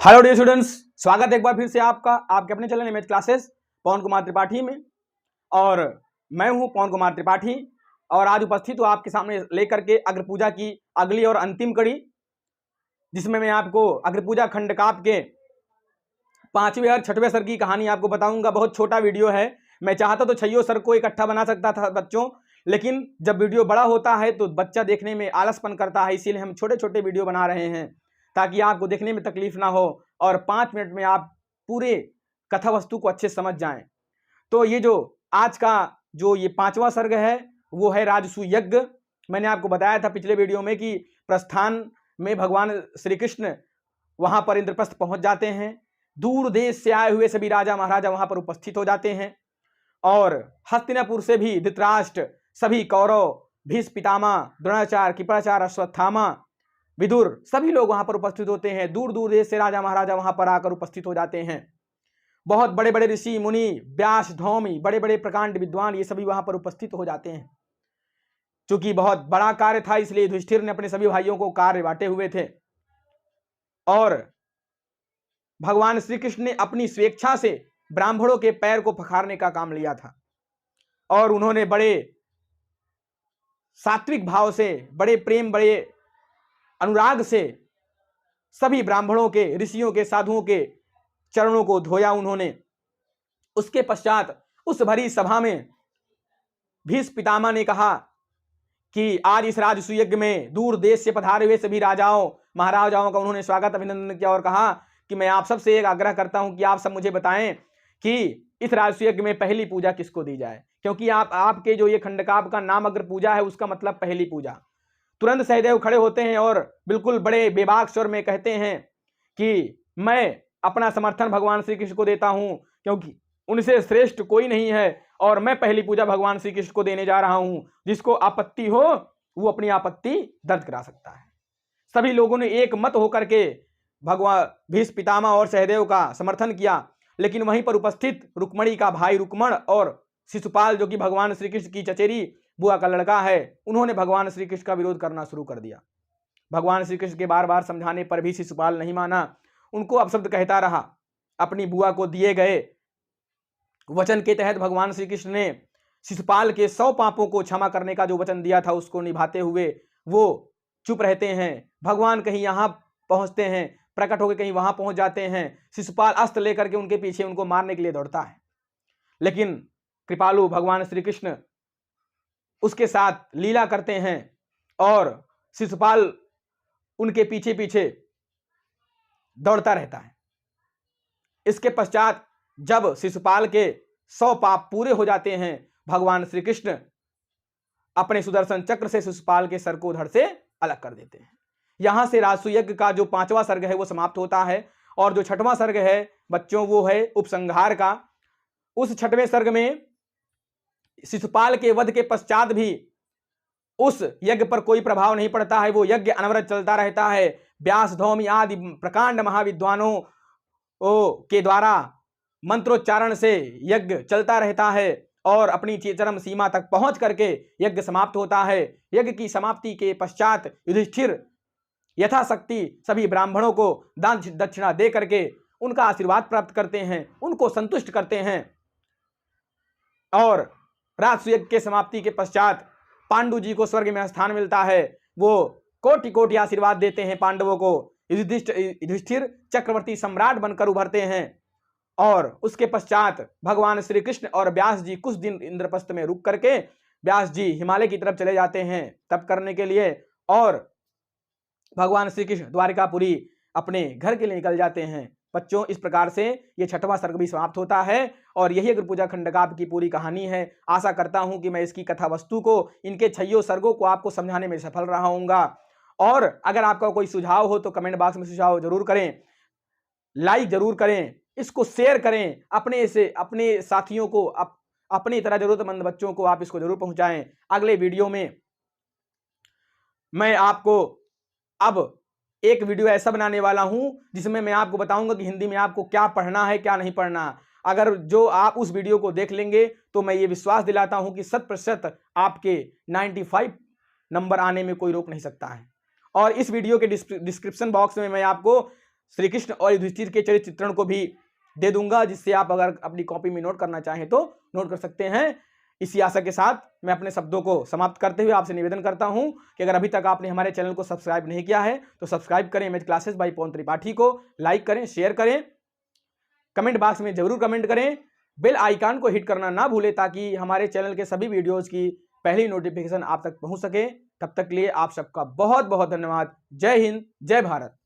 Hello dear students, स्वागत है एक बार फिर से आपका आपके अपने चैनल इमेज क्लासेस पवन कुमार त्रिपाठी में। और मैं हूं पवन कुमार त्रिपाठी और आज उपस्थित हूं आपके सामने लेकर के अग्रपूजा की अगली और अंतिम कड़ी, जिसमें मैं आपको अग्रपूजा खंड काव्य के 5वें और 6वें सर्ग की कहानी आपको बताऊंगा। बहुत छोटा वीडियो है। मैं चाहता तो 6 सर्ग को इकट्ठा बना सकता था बच्चों, लेकिन जब वीडियो बड़ा होता है तो बच्चा देखने में आलसपन करता है, इसीलिए हम छोटे छोटे वीडियो बना रहे हैं ताकि आपको देखने में तकलीफ ना हो और 5 मिनट में आप पूरे कथा वस्तु को अच्छे समझ जाएं। तो ये जो आज का जो ये 5वां सर्ग है वो है राजसूय यज्ञ। मैंने आपको बताया था पिछले वीडियो में कि प्रस्थान में भगवान श्री कृष्ण वहां पर इंद्रप्रस्थ पहुंच जाते हैं। दूर देश से आए हुए सभी राजा महाराजा वहां पर उपस्थित हो जाते हैं और हस्तिनापुर से भी धृतराष्ट्र, सभी कौरव, भीष्म पितामह, द्रोणाचार्य, कृपाचार्य, अश्वत्थामा, विदुर, सभी लोग वहां पर उपस्थित होते हैं। दूर दूर देश से राजा महाराजा वहां पर आकर उपस्थित हो जाते हैं। बहुत बड़े बड़े ऋषि मुनि, व्यास, धौमी, बड़े बड़े प्रकांड विद्वान, ये सभी वहां पर उपस्थित हो जाते हैं। चूंकि बहुत बड़ा कार्य था इसलिए युधिष्ठिर ने अपने सभी भाइयों को कार्य बांटे हुए थे और भगवान श्री कृष्ण ने अपनी स्वेच्छा से ब्राह्मणों के पैर को पखारने का काम लिया था और उन्होंने बड़े सात्विक भाव से, बड़े प्रेम, बड़े अनुराग से सभी ब्राह्मणों के, ऋषियों के, साधुओं के चरणों को धोया उन्होंने। उसके पश्चात उस भरी सभा में भीष्म पितामह ने कहा कि आज इस राजसूय यज्ञ में दूर देश से पधारे हुए सभी राजाओं महाराजाओं का उन्होंने स्वागत अभिनंदन किया और कहा कि मैं आप सबसे एक आग्रह करता हूं कि आप सब मुझे बताएं कि इस राजसूय यज्ञ में पहली पूजा किसको दी जाए, क्योंकि आपके जो ये खंडकाव्य का नाम अग्र पूजा है उसका मतलब पहली पूजा। तुरंत सहदेव खड़े होते हैं और बिल्कुल बड़े बेबाक स्वर में कहते हैं कि मैं अपना समर्थन भगवान श्री कृष्ण को देता हूं, क्योंकि उनसे श्रेष्ठ कोई नहीं है और मैं पहली पूजा भगवान श्री कृष्ण को देने जा रहा हूं। जिसको आपत्ति हो वो अपनी आपत्ति दर्ज करा सकता है। सभी लोगों ने एक मत होकर के भगवान भीष्म पितामह और सहदेव का समर्थन किया, लेकिन वहीं पर उपस्थित रुक्मणी का भाई रुक्मण और शिशुपाल, जो कि भगवान श्री कृष्ण की चचेरी बुआ का लड़का है, उन्होंने भगवान श्री कृष्ण का विरोध करना शुरू कर दिया। भगवान श्री कृष्ण के बार बार समझाने पर भी शिशुपाल नहीं माना, उनको अपशब्द कहता रहा। अपनी बुआ को दिए गए वचन के तहत भगवान श्री कृष्ण ने शिशुपाल के 100 पापों को क्षमा करने का जो वचन दिया था उसको निभाते हुए वो चुप रहते हैं। भगवान कहीं यहां पहुंचते हैं, प्रकट होकर कहीं वहां पहुंच जाते हैं। शिशुपाल अस्त्र लेकर के उनके पीछे उनको मारने के लिए दौड़ता है, लेकिन कृपालु भगवान श्री कृष्ण उसके साथ लीला करते हैं और शिशुपाल उनके पीछे पीछे दौड़ता रहता है। इसके पश्चात जब शिशुपाल के 100 पाप पूरे हो जाते हैं, भगवान श्री कृष्ण अपने सुदर्शन चक्र से शिशुपाल के सर को धड़ से अलग कर देते हैं। यहां से राजसूय यज्ञ का जो 5वां सर्ग है वो समाप्त होता है और जो 6वां सर्ग है बच्चों वो है उपसंहार का। उस 6वें सर्ग में शिशुपाल के वध के पश्चात भी उस यज्ञ पर कोई प्रभाव नहीं पड़ता है, वो यज्ञ अनवरत चलता रहता है। व्यास, धौमी आदि प्रकांड महाविद्वानों के द्वारा मंत्रोच्चारण से यज्ञ चलता रहता है और अपनी चरम सीमा तक पहुंच करके यज्ञ समाप्त होता है। यज्ञ की समाप्ति के पश्चात युधिष्ठिर यथाशक्ति सभी ब्राह्मणों को दान दक्षिणा दे करके उनका आशीर्वाद प्राप्त करते हैं, उनको संतुष्ट करते हैं और राजसूय यज्ञ के समाप्ति के पश्चात पांडु जी को स्वर्ग में स्थान मिलता है। वो कोटि कोटि आशीर्वाद देते हैं पांडवों को। युधिष्ठिर चक्रवर्ती सम्राट बनकर उभरते हैं और उसके पश्चात भगवान श्री कृष्ण और व्यास जी कुछ दिन इंद्रप्रस्थ में रुक करके व्यास जी हिमालय की तरफ चले जाते हैं तप करने के लिए और भगवान श्री कृष्ण द्वारिकापुरी अपने घर के लिए निकल जाते हैं। बच्चों, इस प्रकार से ये 6वां सर्ग भी समाप्त होता है और यही अग्रपूजा खंडकाव्य की पूरी कहानी है। आशा करता हूं कि मैं इसकी कथा वस्तु को, इनके 6 सर्गों को आपको समझाने में सफल रहा हूंगा। और अगर आपका कोई सुझाव हो तो कमेंट बॉक्स में सुझाव जरूर करें, लाइक जरूर करें, इसको शेयर करें अपने साथियों को, अपनी तरह जरूरतमंद बच्चों को आप इसको जरूर पहुंचाएं। अगले वीडियो में मैं आपको अब एक वीडियो ऐसा बनाने वाला हूं जिसमें मैं आपको बताऊंगा कि हिंदी में आपको क्या पढ़ना है, क्या नहीं पढ़ना। अगर जो आप उस वीडियो को देख लेंगे तो मैं ये विश्वास दिलाता हूं कि 100% आपके 95 नंबर आने में कोई रोक नहीं सकता है। और इस वीडियो के डिस्क्रिप्शन बॉक्स में मैं आपको श्री कृष्ण और युधिष्ठिर के चरित्र चित्रण को भी दे दूंगा, जिससे आप अगर अपनी कॉपी में नोट करना चाहें तो नोट कर सकते हैं। इसी आशा के साथ मैं अपने शब्दों को समाप्त करते हुए आपसे निवेदन करता हूं कि अगर अभी तक आपने हमारे चैनल को सब्सक्राइब नहीं किया है तो सब्सक्राइब करें मैथ क्लासेस बाय पवन त्रिपाठी को, लाइक करें, शेयर करें, कमेंट बॉक्स में जरूर कमेंट करें, बेल आइकन को हिट करना ना भूलें ताकि हमारे चैनल के सभी वीडियोज की पहली नोटिफिकेशन आप तक पहुंच सके। तब तक के लिए आप सबका बहुत बहुत धन्यवाद। जय हिंद, जय भारत।